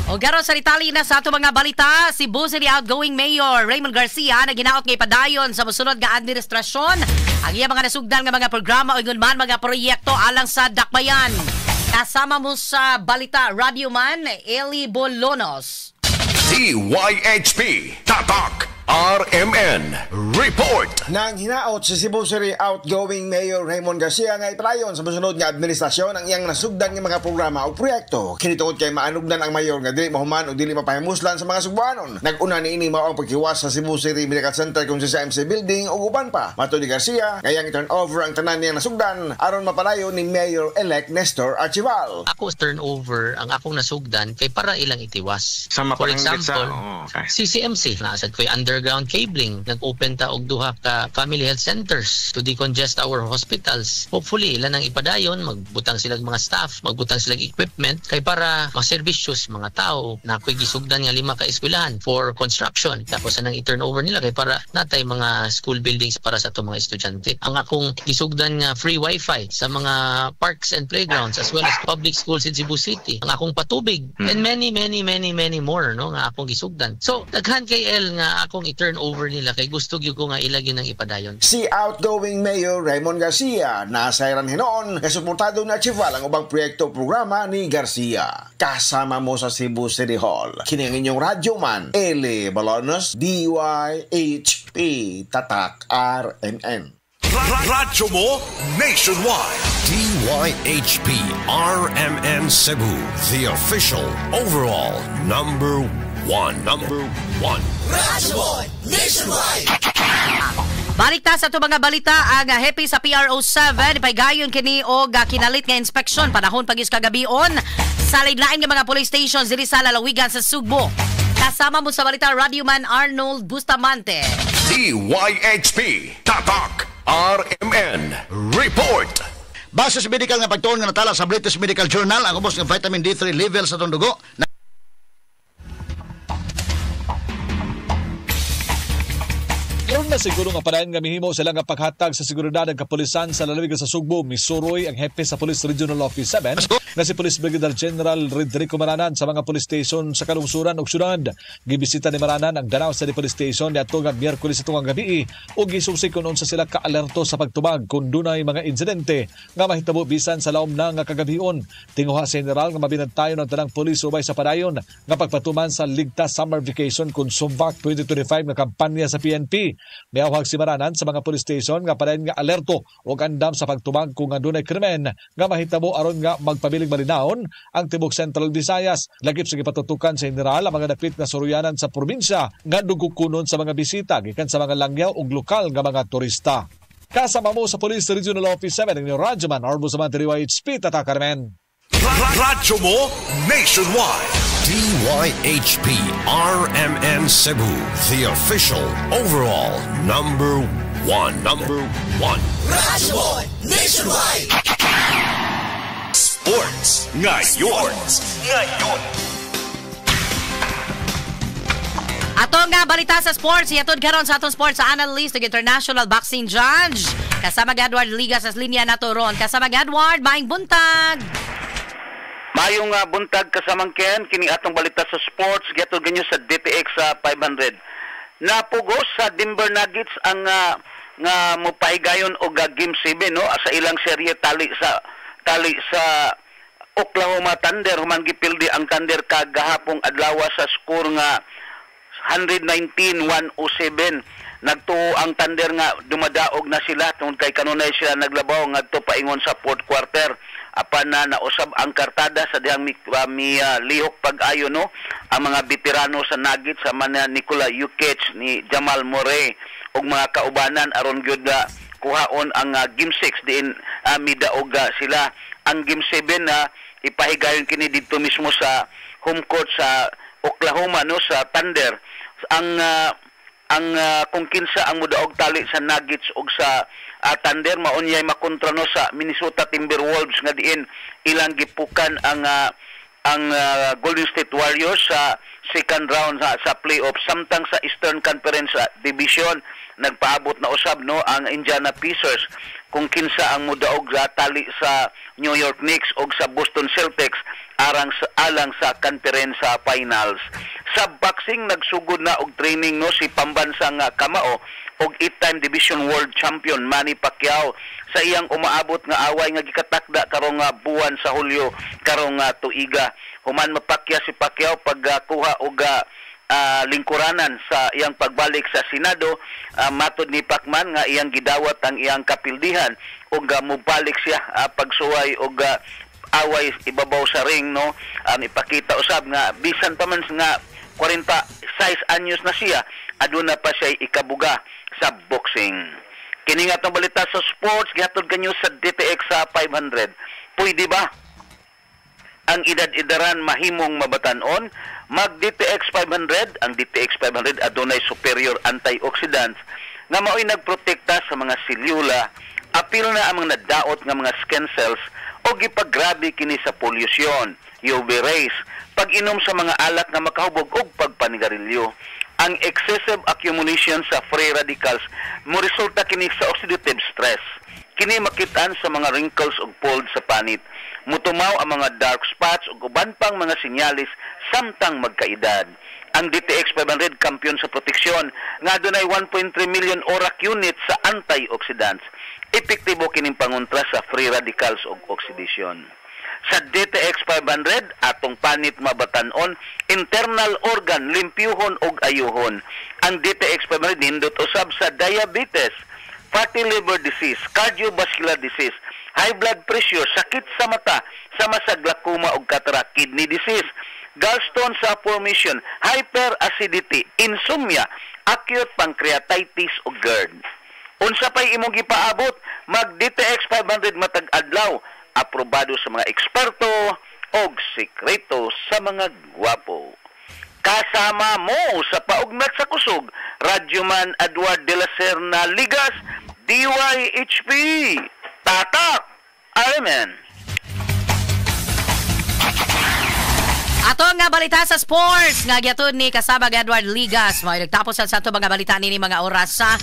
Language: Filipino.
O garo sa ritali na sa ato mga balita, si Cebu City outgoing Mayor Raymond Garcia na ginaot ngay padayon sa musunod nga administrasyon ang iya mga nasugdan nga mga programa o man mga proyekto alang sa dakbayan. Kasama mo sa balita Radio Man, Eli Bolonos. DYHP Tatak RMN Report. Nang hinaot si Cebu City outgoing Mayor Raymond Garcia nga ipadayon sa musunod nga administrasyon ang iyang nasugdan nga mga programa o proyekto. Kinitungod kay maanugdan ang mayor nga dili mahuman o dili mapahimuslan sa mga Subuanon. Nag-una niini mao ang pagkiwas sa Cebu City Medical Center kung sa MC Building ug uban pa. Matud ni Garcia, ngayang i-turn over ang tanan niyang nasugdan aron mapadayon ni Mayor-elect Nestor Archival. Ako turnover ang akong nasugdan kay para ilang itiwas. For example, CCMC nasad ko'y underground cabling, nag-open ta og duha ka family health centers to decongest our hospitals. Hopefully ilan ang ipadayon, magbutang sila mga staff, magbutang sila equipment kay para maserbisyos mga tao na ako'y gisugdan nga 5 ka eskwelahan for construction. Tapos anang i-turn over nila kay para natay mga school buildings para sa itong mga estudyante. Ang akong gisugdan nga free wifi sa mga parks and playgrounds as well as public schools in Cebu City. Ang akong patubig and many more no nga akong gisugdan. So daghan kay El nga akong i-turn over nila kay gusto gyud ko nga ilagin ng ipadayon. Si outgoing Mayor Raymond Garcia nasayran hinoon kay suportado na Archival ang ubang proyekto programa ni Garcia. Kasama mo sa Cebu City Hall. Kini ang inyong radyo man, Eli Bolonos, DYHP Tatak RMN. Radyo mo nationwide. DYHP RMN Cebu, the official overall number one. Radyo mo nationwide. Balik ta sa ito mga balita, ang happy sa PRO7 ipaygayon kini og kinalit nga inspeksyon panahon pagis kagabion sa lain-lain nga mga police stations diri sa lalawigan sa Sugbo. Kasama mo sa balita Radio Man Arnold Bustamante. DYHP Tatak RMN Report. Base sa medical nga pagtuon nga natala sa British Medical Journal ang ubos ng vitamin D3 level sa atong dugo Karon na siguro nga padayon nga mihimo sila nga paghatag sa seguridad ng kapulisan sa lalawigan sa Sugbo, misuroy ang hepe sa Police Regional Office 7 na si Police Brigadier General Rodrigo Maranan sa mga police station sa kalungsuran ug syudad. Gibisita ni Maranan ang Danao City Police Station niadto nga Miyerkules itong gabi ug gisusik kun unsa sila kaalerto sa pagtubag kung dunay mga insidente nga mahitabo bisan sa laom na nga kagabion. Tinguha sa general nga mabinantayon ang tanang pulis ubay sa padayon nga pagpatuman sa ligtas summer vacation kun Sumvac 2025 nga kampanya sa PNP. Miawhag si Maranan sa mga police station nga padayon nga alerto o andam sa pagtubag kung andunay krimen nga mahitabo aron nga magpabiling malinawon ang tibok Central Visayas. Lagip sa gipatutukan sa general ang mga dapit na suruyanan sa probinsya nga dugukunon sa mga bisita gikan sa mga langyaw ug lokal nga mga turista. Kasama mo sa Police Regional Office 7 ng Radyoman Arbo sa mga DYHP Tatak RMN. Radyo mo nationwide. DYHP RMN Cebu, the official overall number one. Radyo mo nationwide. Sports ngayon. Ato nga balita sa sports, iatod karon sa atong sports analyst ug international boxing judge. Kasama Edward Liga sa linya nato ron. Kasama Edward, maayong buntag. Mayong buntag kasamang Ken, kini atong balita sa sports, gato ganyo sa DTX 500. Napugos sa Denver Nuggets ang nga mopaigayon og Game 7 no sa ilang serye tali sa Oklahoma Thunder human gipildi ang Thunder kagahapong adlaw sa score nga 119-107. Nagtuo ang Thunder nga dumadaog na sila tungod kay kanunay sila naglabaw ngadto paingon sa fourth quarter. Apan na nausab ang kartada sa dihang lihok pag-ayo no ang mga veterano sa Nuggets sa man Nikola Jokic ni Jamal Murray ug mga kaubanan aron gyud kuhaon ang Game 6 diin midaog sila. Ang Game 7 ipahigayon kini dito mismo sa home court sa Oklahoma no sa Thunder. Ang kung kinsa ang mudaog tali sa Nuggets ug sa Thunder maunyay makontra no sa Minnesota Timberwolves nga diin ilang gipukan ang Golden State Warriors sa second round sa playoff. Samtang sa Eastern Conference Division nagpaabot na usab no ang Indiana Pacers kung kinsa ang mudaog sa tali sa New York Knicks o sa Boston Celtics alang sa conference finals. Sa boxing nagsugod na og training no si pambansang kamao og 8-time division world champion Manny Pacquiao sa iyang umaabot nga away nga gikatakda karong buwan sa Hulyo karong tuiga. Human mapakya si Pacquiao pagkuha og lingkuranan sa iyang pagbalik sa Senado, matod ni Pacman nga iyang gidawat ang iyang kapildihan ug mubalik siya pagsuway og away ibabaw sa ring no. Ipakita usab nga bisan pa man nga 46 anyos na siya, aduna pa siya ikabuga sa boxing. Kini nga itong balita sa sports, gihatod kanyo sa DTX 500. Pwede ba ang edad-edaran mahimong mabatanon? Mag DTX 500, ang DTX 500 adunay superior antioxidants nga mao'y nagprotekta sa mga selula, apil na ang mga nadaot nga mga skin cells o gipagrabe kini sa pollution, UV rays, pag-inom sa mga alak nga makahubog og pagpanigarilyo. Ang excessive accumulation sa free radicals mo resulta kini sa oxidative stress. Kini makitaan sa mga wrinkles ug folds sa panit. Mutumaw ang mga dark spots ug uban pang mga sinyalis samtang magkaedad. Ang DTX 500 kampiyon sa proteksyon nga adunay 1.3 million ORAC units sa antioxidants. Epektibo kining pangontra sa free radicals ug oxidation. Sa DTX 500 atong panit mabatanon, internal organ limpyuhon ug ayuhon. Ang DTX 500 nindot usab sa diabetes, fatty liver disease, cardiovascular disease, high blood pressure, sakit sa mata, sama sa glaucoma ug cataract, kidney disease, gallstone sa formation, hyperacidity, insomnia, acute pancreatitis ug GERD. Unsa pay imong gipaabot? Mag DTX 500 matag adlaw, aprobado sa mga eksperto og sekreto sa mga gwapo. Kasama mo sa paugnat sa kusog, Radyoman Edward de la Serna Ligas, DYHP. Tatak! Amen! Ato nga balita sa sports nga gyatod ni kasabag Edward Ligas. May nagtapos sa ato mga balita nini mga oras sa